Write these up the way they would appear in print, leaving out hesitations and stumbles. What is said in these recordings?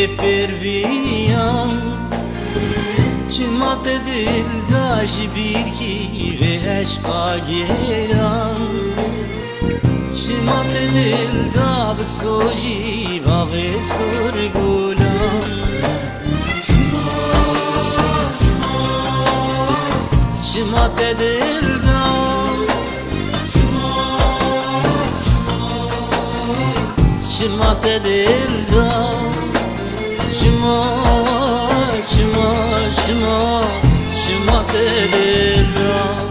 پرویان چمات دل داش بیرکی و عشقا گیران چمات دل داب سوجی باغ سرگولان چمات دل داب چمات دل داب چمات دل داب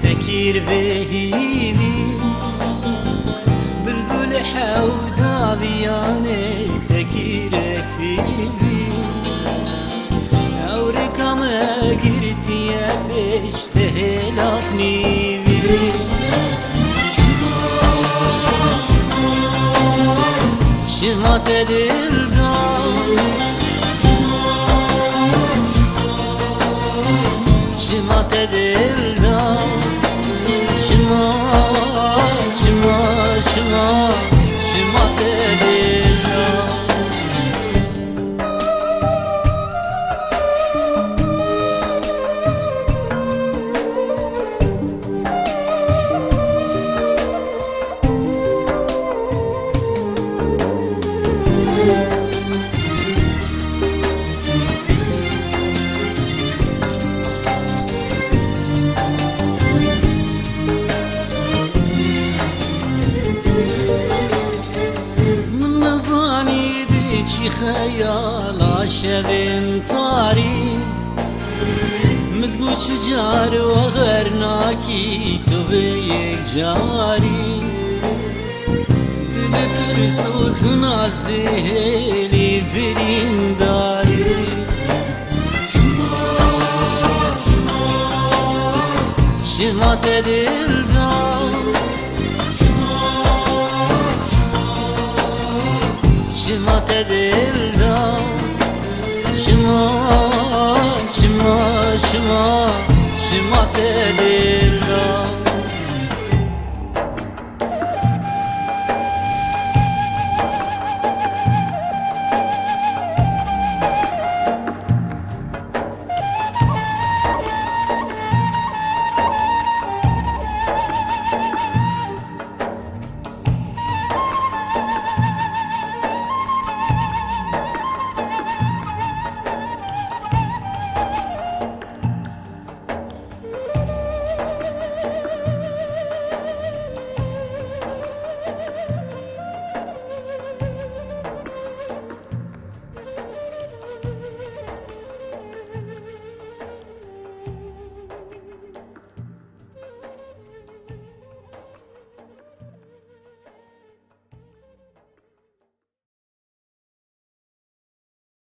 تكير بهيني بلبل حودا بياني تكير فيني أورك ما قرت يا بيش تهلافني بي شمات دل شمات دل شمات دل چی خیال عاشقین تاری مدگو چجار و غرناکی تو به یک جاری دل ترسوز ناز دلی برین داری شمات دل دار شمات دل دار شمات دل